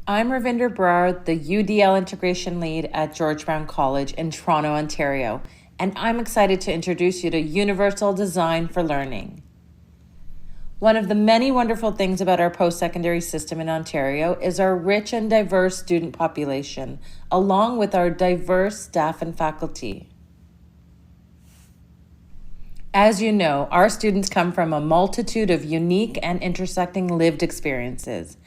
I'm Ravinder Brar, the UDL Integration Lead at George Brown College in Toronto, Ontario, and I'm excited to introduce you to Universal Design for Learning. One of the many wonderful things about our post-secondary system in Ontario is our rich and diverse student population, along with our diverse staff and faculty. As you know, our students come from a multitude of unique and intersecting lived experiences.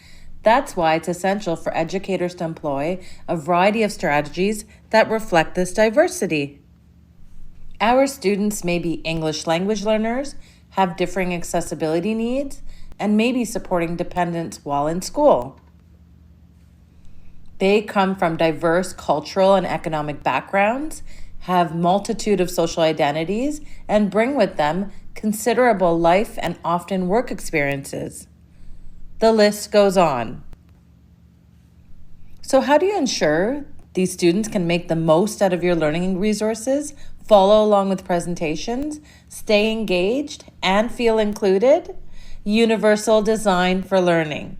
That's why it's essential for educators to employ a variety of strategies that reflect this diversity. Our students may be English language learners, have differing accessibility needs, and may be supporting dependents while in school. They come from diverse cultural and economic backgrounds, have multitude of social identities, and bring with them considerable life and often work experiences. The list goes on. So how do you ensure these students can make the most out of your learning resources, follow along with presentations, stay engaged, and feel included? Universal Design for Learning.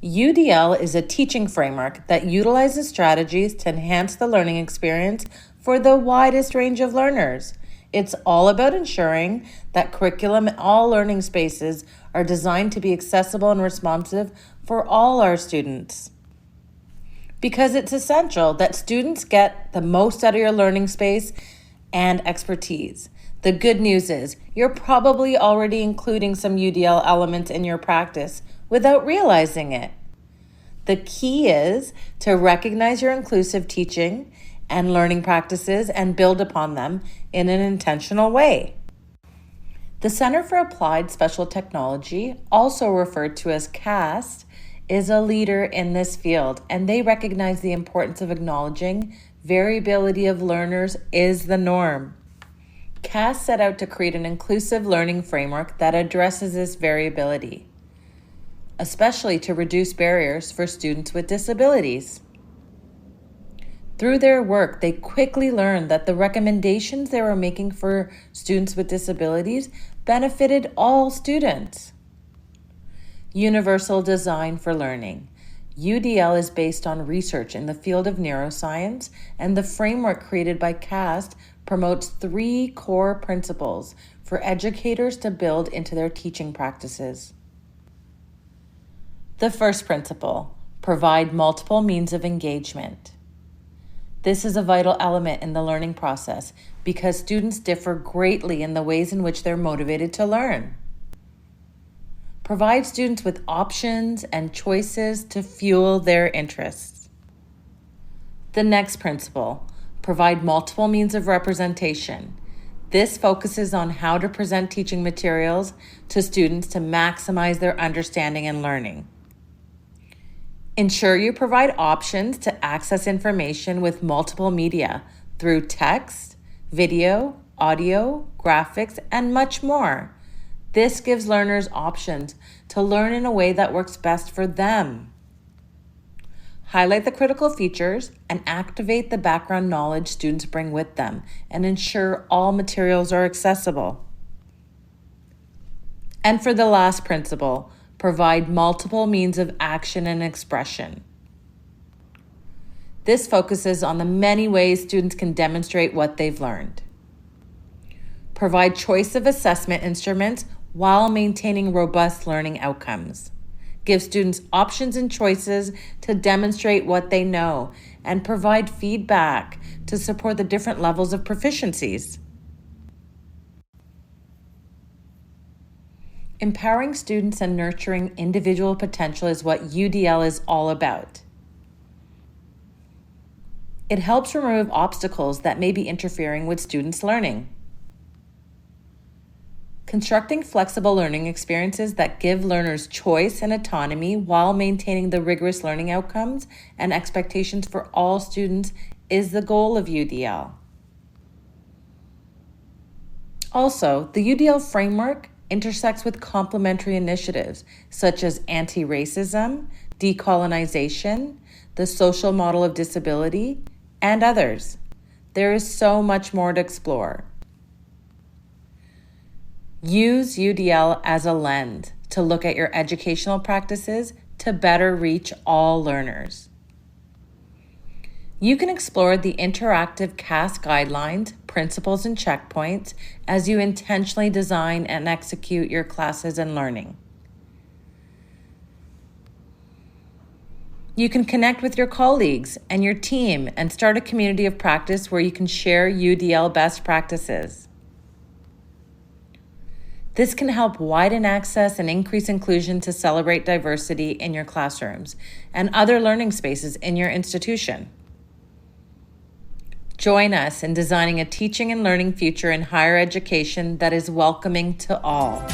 UDL is a teaching framework that utilizes strategies to enhance the learning experience for the widest range of learners. It's all about ensuring that curriculum and all learning spaces are designed to be accessible and responsive for all our students. Because it's essential that students get the most out of your learning space and expertise. The good news is you're probably already including some UDL elements in your practice without realizing it. The key is to recognize your inclusive teaching and learning practices and build upon them in an intentional way. The Center for Applied Special Technology, also referred to as CAST, is a leader in this field, and they recognize the importance of acknowledging variability of learners is the norm. CAST set out to create an inclusive learning framework that addresses this variability, especially to reduce barriers for students with disabilities. Through their work, they quickly learned that the recommendations they were making for students with disabilities benefited all students. Universal Design for Learning. UDL is based on research in the field of neuroscience, and the framework created by CAST promotes 3 core principles for educators to build into their teaching practices. The first principle, provide multiple means of engagement. This is a vital element in the learning process because students differ greatly in the ways in which they're motivated to learn. Provide students with options and choices to fuel their interests. The next principle, provide multiple means of representation. This focuses on how to present teaching materials to students to maximize their understanding and learning. Ensure you provide options to access information with multiple media through text, video, audio, graphics, and much more. This gives learners options to learn in a way that works best for them. Highlight the critical features and activate the background knowledge students bring with them, and ensure all materials are accessible. And for the last principle, provide multiple means of action and expression. This focuses on the many ways students can demonstrate what they've learned. Provide choice of assessment instruments while maintaining robust learning outcomes. Give students options and choices to demonstrate what they know, and provide feedback to support the different levels of proficiencies. Empowering students and nurturing individual potential is what UDL is all about. It helps remove obstacles that may be interfering with students' learning. Constructing flexible learning experiences that give learners choice and autonomy while maintaining the rigorous learning outcomes and expectations for all students is the goal of UDL. Also, the UDL framework intersects with complementary initiatives such as anti-racism, decolonization, the social model of disability, and others. There is so much more to explore. Use UDL as a lens to look at your educational practices to to better reach all learners. You can explore the interactive CAS guidelines, principles, and checkpoints as you intentionally design and execute your classes and learning. You can connect with your colleagues and your team and start a community of practice where you can share UDL best practices. This can help widen access and increase inclusion to celebrate diversity in your classrooms and other learning spaces in your institution. Join us in designing a teaching and learning future in higher education that is welcoming to all.